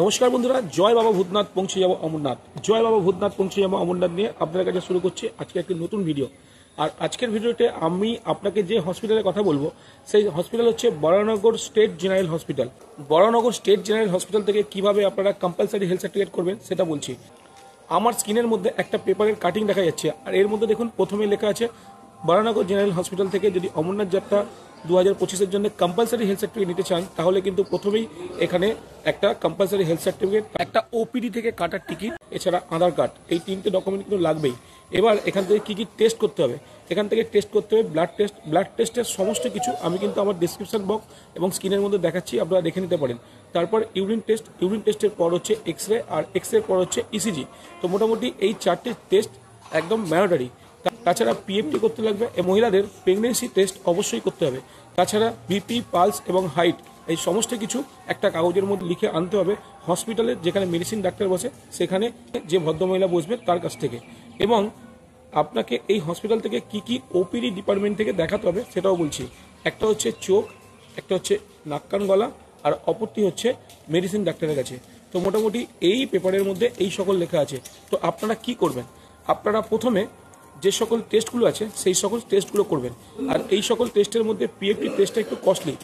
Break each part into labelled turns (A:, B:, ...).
A: নমস্কার বন্ধুরা, জয় বাবা ভূতনাথ পৌঁছে যাবো অমরনাথ। জয় বাবা ভূতনাথ পৌঁছে যাবো অমরনাথ নিয়ে আপনাদের কাছে শুরু করছি আজকে একটি নতুন ভিডিও। আর আজকের ভিডিওতে আমি আপনাকে যে হসপিটালের কথা বলবো সেই হসপিটাল হচ্ছে Baranagar state general hospital. Baranagar state general hospital থেকে কিভাবে আপনারা কম্পালসারি হেলথ সার্টিফিকেট করবেন সেটা বলছি। আমার স্ক্রিনের মধ্যে একটা পেপারের কাটিং দেখা যাচ্ছে, আর এর মধ্যে দেখুন প্রথমে লেখা আছে বরানগর জেনারেল হসপিটাল থেকে যদি অমরনাথ যাত্রা 2025-এর জন্য কম্পালসারি হেলথ সার্টিফিকেট নিতে চান তাহলে কিন্তু প্রথমেই এখানে একটা কম্পালসারি হেলথ সার্টিফিকেট, একটা ওপিডি থেকে কাটার টিকিট, এছাড়া আধার কার্ড, এই তিনটে ডকুমেন্ট কিন্তু লাগবেই। এবার এখান থেকে কি কি টেস্ট করতে হবে, এখান থেকে টেস্ট করতে হবে ব্লাড টেস্টের সমস্ত কিছু আমি কিন্তু আমার ডিসক্রিপশন বক্স এবং স্ক্রিনের মধ্যে দেখাচ্ছি, আপনারা দেখে নিতে পারেন। তারপর ইউরিন টেস্টের পর হচ্ছে এক্স রে, আর এক্স রে পর হচ্ছে ইসিজি। তো মোটামুটি এই চারটে টেস্ট একদম ম্যান্ডেটরি। তাছাড়া পিএফটি করতে লাগবে, মহিলাদের প্রেগনেন্সি টেস্ট অবশ্যই করতে হবে। তাছাড়া বিপি, পালস এবং হাইট এই সমস্ত কিছু একটা কাগজের মধ্যে লিখে আনতে হবে হসপিটালে, যেখানে মেডিসিন ডাক্তার বসে সেখানে যে ভদ্রমহিলা বসবে তার কাছ থেকে। এবং আপনাকে এই হসপিটাল থেকে কি কি ওপিডি ডিপার্টমেন্ট থেকে দেখাতে হবে সেটাও বলছি। একটা হচ্ছে চোখ, একটা হচ্ছে নাক কান গলা, আর অপরটি হচ্ছে মেডিসিন ডাক্তারের কাছে। তো মোটামুটি এই পেপারের মধ্যে এই সকল লেখা আছে। তো আপনারা কি করবেন, আপনারা প্রথমে যে সকল টেস্টগুলো আছে সেই সকল টেস্টগুলো করবেন। আর এই সকল টেস্টের মধ্যে পিএফটি টেস্টটা একটু কস্টলি।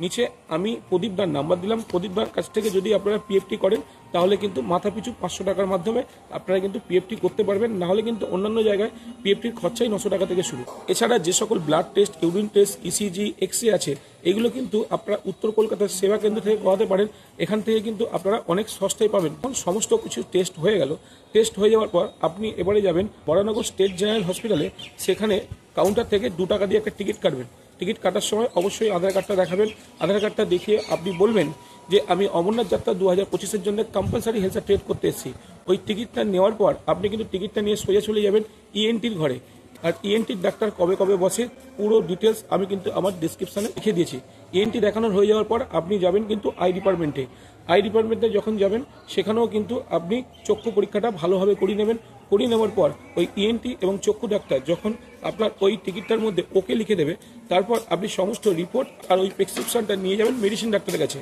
A: নিচে আমি প্রদীপদার নাম্বার দিলাম, প্রদীপদার কাছ থেকে যদি আপনারা পিএফটি করেন তাহলে কিন্তু মাথাপিছু 500 টাকার মাধ্যমে আপনারা কিন্তু পিএফটি করতে পারবেন। না হলে কিন্তু অন্যান্য জায়গায় পিএফটির খরচাই 900 টাকা থেকে শুরু। এছাড়া যে সকল blood test, urine test, ECG, X-ray আছে এগুলো কিন্তু আপনারা উত্তর কলকাতার সেবা কেন্দ্র থেকে করাতে পারেন। এখান থেকে কিন্তু আপনারা অনেক সস্তায় পাবেন। সমস্ত কিছু টেস্ট হয়ে গেল, টেস্ট হয়ে যাওয়ার পর আপনি এবারে যাবেন বরানগর স্টেট জেনারেল হসপিটালে। সেখানে কাউন্টার থেকে 2 টাকা দিয়ে একটা টিকিট কাটবেন। টিকিট কাটার সময় অবশ্যই আধার কার্ডটা দেখাবেন। আধার কার্ডটা দেখিয়ে আপনি বলবেন যে আমি অমরনাথ যাত্রা 2025-এর জন্য কম্পালসারি হেলথ সার্টিফিকেট করতে এসেছি। ওই টিকিটটা নেওয়ার পর আপনি কিন্তু টিকিটটা নিয়ে সোজা চলে যাবেন ইএনটির ঘরে। আর ইএনটির ডাক্তার কবে কবে বসে পুরো ডিটেলস আমি কিন্তু আমার ডিসক্রিপশনে লিখে দিয়েছি। ইএনটি দেখানোর হয়ে যাওয়ার পর আপনি যাবেন কিন্তু আই ডিপার্টমেন্টে। আই ডিপার্টমেন্টে যখন যাবেন সেখানেও কিন্তু আপনি চক্ষু পরীক্ষাটা ভালোভাবে করিয়ে নেবেন। করিয়ে নেওয়ার পর ওই ইএনটি এবং চক্ষু ডাক্তার যখন আপনার ওই টিকিটটার মধ্যে ওকে লিখে দেবে, তারপর আপনি সমস্ত রিপোর্ট আর ওই প্রেসক্রিপশনটা নিয়ে যাবেন মেডিসিন ডাক্তারের কাছে।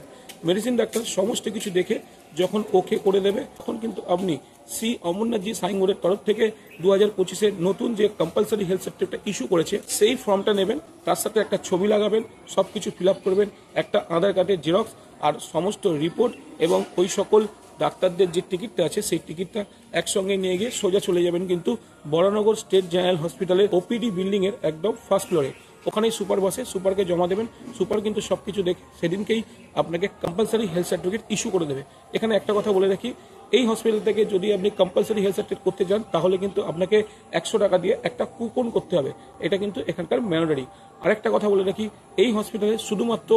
A: মেডিসিন ডাক্তার সমস্ত কিছু দেখে যখন ওকে করে দেবে তখন কিন্তু আপনি শ্রী অমরনাথজি সাইনবোর্ডের তরফ থেকে 2025-এর নতুন যে কম্পালসারি হেলথ সার্টিফিকেটটা ইস্যু করেছে সেই ফর্মটা নেবেন, তার সাথে একটা ছবি লাগাবেন, সব কিছু ফিল আপ করবেন, একটা আধার কার্ডের জেরক্স আর সমস্ত রিপোর্ট এবং ওই সকল ডাক্তারদের যে টিকিটটা আছে সেই টিকিটটা একসঙ্গে নিয়ে গিয়ে সোজা চলে যাবেন কিন্তু বরানগর স্টেট জেনারেল হসপিটালের ওপিডি বিল্ডিং এর একদম ফার্স্ট ফ্লোরে। ওখানেই সুপার বসে, সুপারকে জমা দেবেন। সুপার কিন্তু সবকিছু দেখে সেদিনকেই আপনাকে কম্পালসারি হেলথ সার্টিফিকেট ইস্যু করে দেবে। এখানে একটা কথা বলে রাখি, এই হসপিটাল থেকে যদি আপনি কম্পালসারি হেলথ সার্টিফিকেট করতে যান তাহলে কিন্তু আপনাকে 100 টাকা দিয়ে একটা কুপন করতে হবে। এটা কিন্তু এখানকার ম্যান্ডেটরি। আরেকটা কথা বলে রাখি, এই হসপিটালে শুধুমাত্র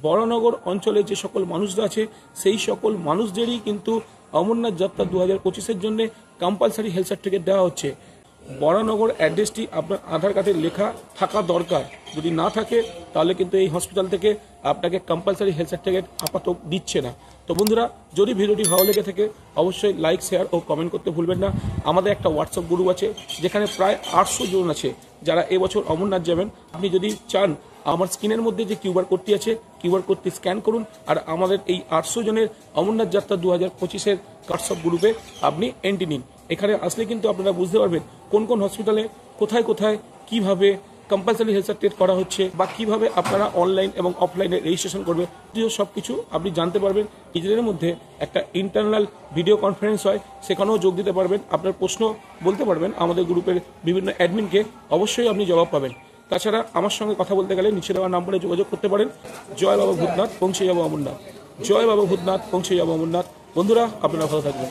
A: বরানগর অঞ্চলে যে সকল মানুষরা আছে সেই সকল মানুষদেরই কিন্তু অমরনাথ যাত্রা 2025-এর জন্য কম্পালসারি হেলথ সার্টিফিকেট দেওয়া হচ্ছে। বরানগর অ্যাড্রেসটি আপনার আধার কার্ডে লেখা থাকা দরকার। যদি না থাকে তাহলে কিন্তু এই হসপিটাল থেকে আপনাকে কম্পালসারি হেলথ সার্টিফিকেট আপাতত দিচ্ছে না। তো বন্ধুরা, যদি ভিডিওটি ভালো লেগে থাকে অবশ্যই লাইক, শেয়ার ও কমেন্ট করতে ভুলবেন না। আমাদের একটা হোয়াটসঅ্যাপ গ্রুপ আছে যেখানে প্রায় 800 জন আছে যারা এবছর অমরনাথ যাবেন। আপনি যদি চান আমার স্ক্রিনের মধ্যে যে কিউআর কোডটি আছে কিউআর কোডটি স্ক্যান করুন, আর আমাদের এই 800 জনের অমরনাথ যাত্রা 2025-এর হোয়াটসঅ্যাপ গ্রুপে আপনি এন্ট্রি নিন। এখানে আসলে কিন্তু আপনারা বুঝতে পারবেন কোন কোন হসপিটালে কোথায় কোথায় কিভাবে কম্পালসারি হেলথ সার্টিফিকেট করা হচ্ছে বা কিভাবে আপনারা অনলাইন এবং অফলাইনে রেজিস্ট্রেশন করবে, সব কিছু আপনি জানতে পারবেন। নিজেদের মধ্যে একটা ইন্টারনাল ভিডিও কনফারেন্স হয়, সেখানেও যোগ দিতে পারবেন, আপনার প্রশ্ন বলতে পারবেন আমাদের গ্রুপের বিভিন্ন অ্যাডমিনকে, অবশ্যই আপনি জবাব পাবেন। তাছাড়া আমার সঙ্গে কথা বলতে গেলে নিচে দেওয়া নাম্বারে যোগাযোগ করতে পারেন। জয় বাবা ভূতনাথ পৌঁছে যাবো অমরনাথ। জয় বাবা ভূতনাথ পৌঁছে যাবো অমরনাথ। বন্ধুরা, আপনারা ভালো থাকবেন।